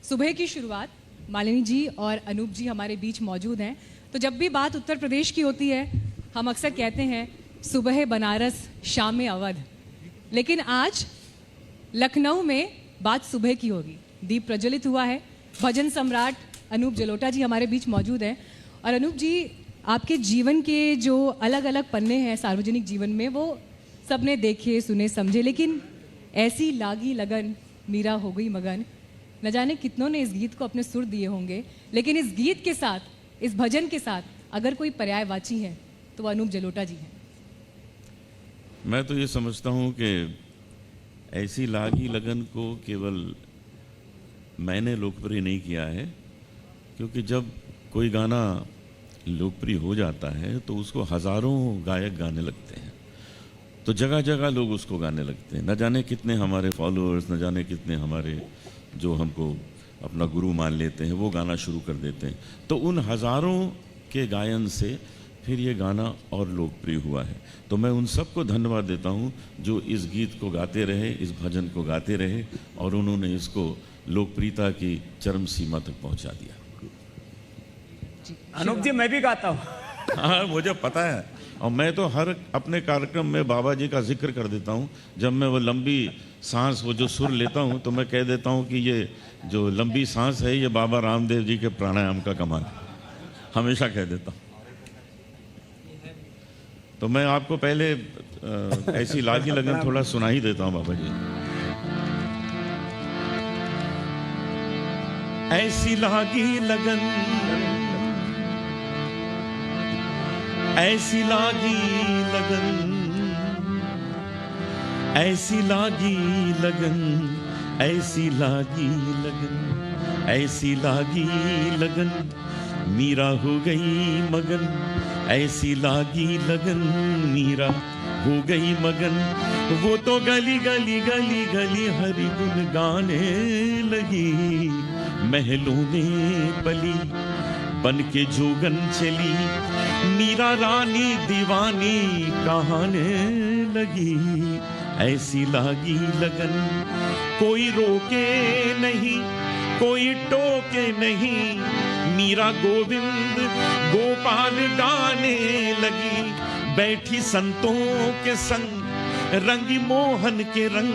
सुबह की शुरुआत मालिनी जी और अनूप जी हमारे बीच मौजूद हैं। तो जब भी बात उत्तर प्रदेश की होती है हम अक्सर कहते हैं सुबह बनारस शाम अवध, लेकिन आज लखनऊ में बात सुबह की होगी। दीप प्रज्वलित हुआ है। भजन सम्राट अनूप जलोटा जी हमारे बीच मौजूद हैं। और अनूप जी, आपके जीवन के जो अलग अलग पन्ने हैं सार्वजनिक जीवन में वो सबने देखे सुने समझे, लेकिन ऐसी लागी लगन मीरा हो गई मगन, न जाने कितनों ने इस गीत को अपने सुर दिए होंगे, लेकिन इस गीत के साथ, इस भजन के साथ अगर कोई पर्यायवाची है तो वो अनूप जलोटा जी हैं। मैं तो ये समझता हूँ कि ऐसी लागी लगन को केवल मैंने लोकप्रिय नहीं किया है, क्योंकि जब कोई गाना लोकप्रिय हो जाता है तो उसको हज़ारों गायक गाने लगते हैं, तो जगह जगह लोग उसको गाने लगते हैं। न जाने कितने हमारे फॉलोअर्स, न जाने कितने हमारे जो हमको अपना गुरु मान लेते हैं वो गाना शुरू कर देते हैं। तो उन हज़ारों के गायन से फिर ये गाना और लोकप्रिय हुआ है। तो मैं उन सबको धन्यवाद देता हूँ जो इस गीत को गाते रहे, इस भजन को गाते रहे और उन्होंने इसको लोकप्रियता की चरम सीमा तक पहुँचा दिया। अनूप जी, मैं भी गाता हूँ। हाँ, मुझे पता है, और मैं तो हर अपने कार्यक्रम में बाबा जी का जिक्र कर देता हूँ। जब मैं वो लंबी सांस, वो जो सुर लेता हूँ, तो मैं कह देता हूँ कि ये जो लंबी सांस है ये बाबा रामदेव जी के प्राणायाम का कमाल, हमेशा कह देता हूँ। तो मैं आपको पहले ऐसी लागी लगन थोड़ा सुना ही देता हूँ बाबा जी। ऐसी लागी लगन, ऐसी लागी लगन, ऐसी लागी लगन, ऐसी लागी लगन, ऐसी लागी लगन, मीरा हो गई मगन, ऐसी लागी लगन, मीरा हो गई मगन। वो तो गली गली गली गली हरि गुन गाने लगी, महलों में पली बन के जोगन चली, मीरा रानी दीवानी कहाने लगी। ऐसी लागी लगन, कोई रोके नहीं, कोई टोके नहीं, मीरा गोविंद गोपाल गाने लगी। बैठी संतों के संग रंगी मोहन के रंग,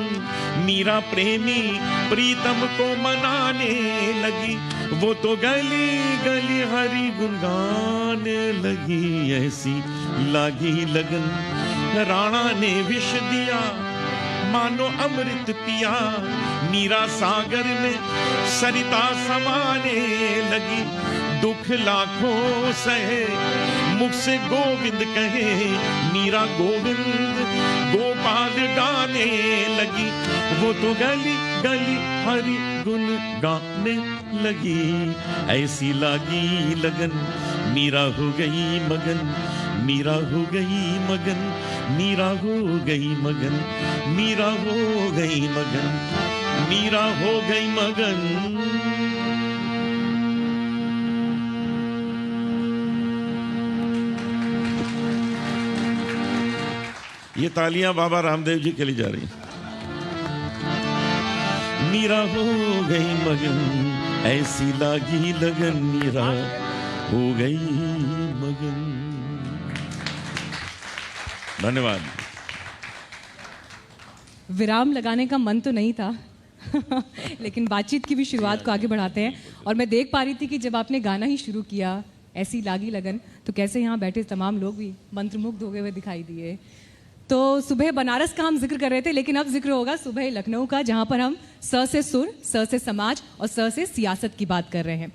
मीरा प्रेमी प्रीतम को मनाने लगी। वो तो गली गली हरि गुन गाने लगी। ऐसी लागी लगन, राणा ने विष दिया मानो अमृत पिया, मीरा सागर में सरिता समाने लगी। दुख लाखों सहे मुख से गोविंद कहे, मीरा गोविंद गोपाल गाने लगी। वो तो गली गली हरि गुन गाने लगी। ऐसी लागी लगन, मीरा हो गई मगन, मीरा हो गई मगन, मीरा हो गई मगन, मीरा हो गई मगन, मीरा हो गई मगन। ये तालियां बाबा रामदेव जी के लिए जा रही हैं। मीरा हो गई मगन, ऐसी लागी लगन, मीरा हो गई मगन। धन्यवाद। विराम लगाने का मन तो नहीं था लेकिन बातचीत की भी शुरुआत को आगे बढ़ाते हैं। और मैं देख पा रही थी कि जब आपने गाना ही शुरू किया ऐसी लागी लगन, तो कैसे यहाँ बैठे तमाम लोग भी मंत्रमुग्ध हो गए हुए दिखाई दिए। तो सुबह बनारस का हम जिक्र कर रहे थे, लेकिन अब जिक्र होगा सुबह लखनऊ का, जहाँ पर हम स से सुर, स से समाज और स से सियासत की बात कर रहे हैं।